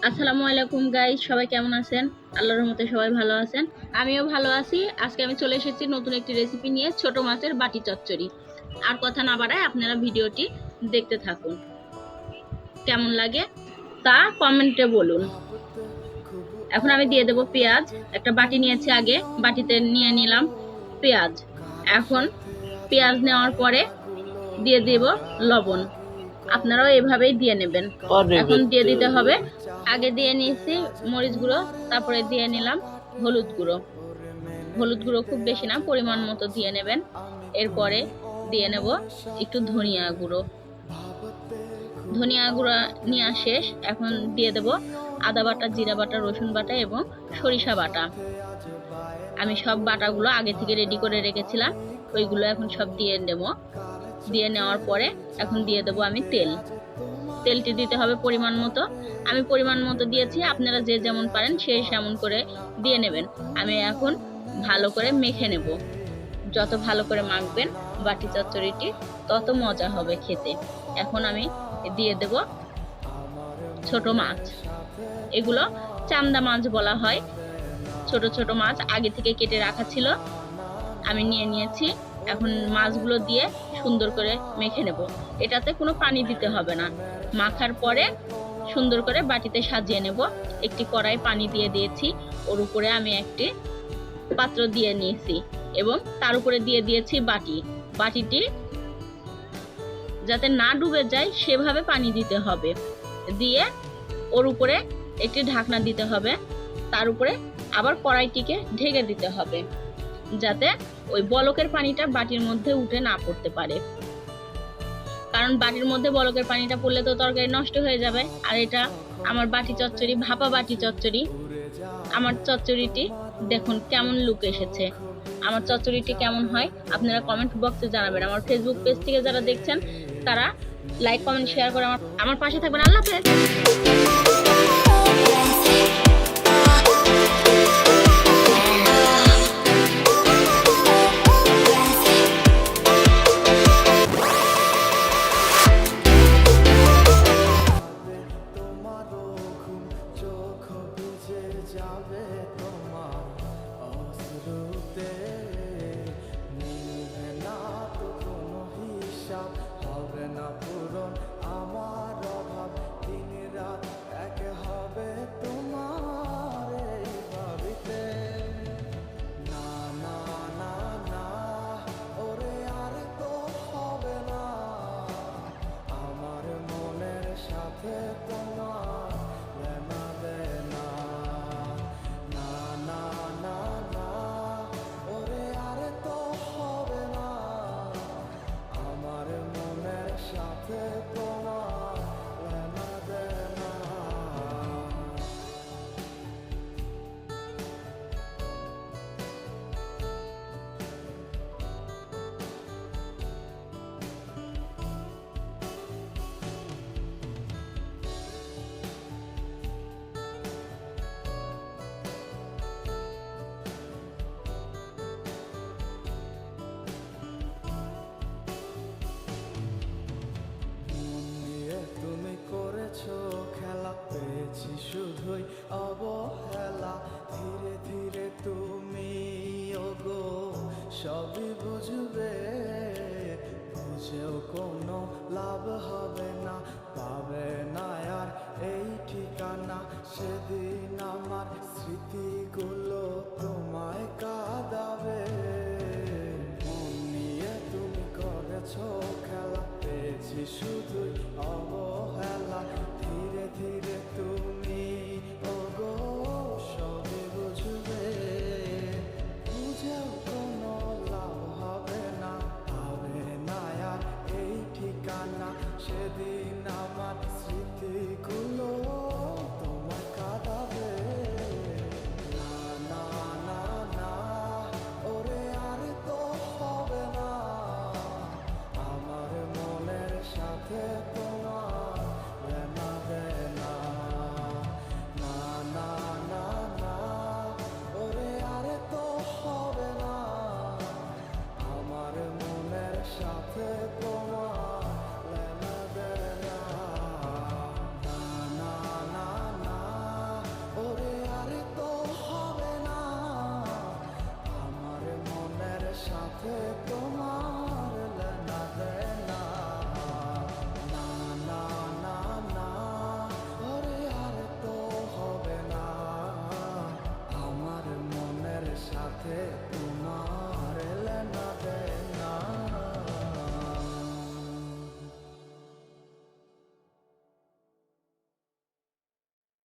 আসসালামু আলাইকুম গাইস, সবাই কেমন আছেন? আল্লাহর রহমতে সবাই ভালো আছেন। আমিও ভালো আছি। আজকে আমি চলে এসেছি নতুন একটি রেসিপি নিয়ে, ছোট মাছের বাটি চচ্চড়ি। আর কথা না বাড়ায় আপনারা ভিডিওটি দেখতে থাকুন। কেমন লাগে তা কমেন্টে বলুন। এখন আমি দিয়ে দেব পেঁয়াজ। একটা বাটি নিয়েছি, আগে বাটিতে নিয়ে নিলাম পেঁয়াজ। এখন পেঁয়াজ নেওয়ার পরে দিয়ে দেব লবণ। আপনারাও এভাবেই দিয়ে নেবেন। এখন দিয়ে দিতে হবে, আগে দিয়ে নিয়েছি মরিচ গুঁড়ো, তারপরে দিয়ে নিলাম হলুদ গুঁড়ো। হলুদ গুঁড়ো খুব বেশি না, পরিমাণ মতো দিয়ে নেবেন। এরপরে দিয়ে নেব একটু ধনিয়া গুঁড়ো। ধনিয়া গুঁড়ো নেওয়া শেষ। এখন দিয়ে দেব আদা বাটা, জিরা বাটা, রসুন বাটা এবং সরিষা বাটা। আমি সব বাটাগুলো আগে থেকে রেডি করে রেখেছিলাম, ওইগুলো এখন সব দিয়ে নেব। দিয়ে নেওয়ার পরে এখন দিয়ে দেবো আমি তেলটি দিতে হবে পরিমাণ মতো। আমি পরিমাণ মতো দিয়েছি, আপনারা যে যেমন পারেন সে সেমন করে দিয়ে নেবেন। আমি এখন ভালো করে মেখে নেব। যত ভালো করে মাখবেন বাটি চচ্চড়িটি তত মজা হবে খেতে। এখন আমি দিয়ে দেব ছোট মাছ। এগুলো চান্দা মাছ বলা হয়। ছোট ছোট মাছ আগে থেকে কেটে রাখা ছিল, আমি নিয়ে নিয়েছি। এখন মাছগুলো দিয়ে সুন্দর করে মেখে নেব। এটাতে কোনো পানি দিতে হবে না। মাখার পরে সুন্দর করে বাটিতে সাজিয়ে নেব। একটি কড়াই পানি দিয়ে দিয়েছি, ওর উপরে আমি একটি পাত্র দিয়ে নিয়েছি এবং তার উপরে দিয়ে দিয়েছি বাটিটি যাতে না ডুবে যায় সেভাবে পানি দিতে হবে। দিয়ে ওর উপরে একটি ঢাকনা দিতে হবে। তার উপরে আবার কড়াইটিকে ঢেকে দিতে হবে যাতে ওই বলকের পানিটা বাটির মধ্যে উঠে না পড়তে পারে। কারণ বাটির মধ্যে বলকের পানিটা পড়লে তো তরকারি নষ্ট হয়ে যাবে। আর এটা আমার বাটি চচ্চড়ি, ভাপা বাটি চচ্চড়ি। আমার চচ্চড়িটি দেখুন কেমন লুক এসেছে। আমার চচ্চড়িটি কেমন হয় আপনারা কমেন্ট বক্সে জানাবেন। আমার ফেসবুক পেজ থেকে যারা দেখছেন তারা লাইক, কমেন্ট, শেয়ার করে আমার পাশে থাকবেন। আল্লাহ হাফেজ। যাবে তোমার অশ্রুতে, নিবে না তো কোনো হিসাব, হবে না পূরণ আমার অভাব। দিন রাত এক হবে তোমার এই ভাবিতে। না না না না, ওরে আর তো হবে না আমার মনের সাথে তোমার লেনা দেনা। না না না না, ওরে আর তো হবে না আমার মনের সাথে তোমার লেনা দেনা। তুমি করেছো খেলা, পেয়েছি শুধুই অবহেলা। ধীরে ধীরে তুমি ওগো সবই বুঝবে, বুঝেও কোনো লাভ হবে না, পাবে না আর এই ঠিকানা। সেদিন আমার স্মৃতিগুলো তোমায় কাঁদাবে। মন নিয়ে তুমি করেছো খেলা, পেয়েছি শুধুই অবহেলা। ধীরে ধীরে তুমি ওগো সবই বুঝবে, বুঝেও কোনো লাভ হবে না, হবে না আর এই ঠিকানা। সেদিন আমার স্মৃতিগুলো তোমায় কাঁদাবে। না না তোমার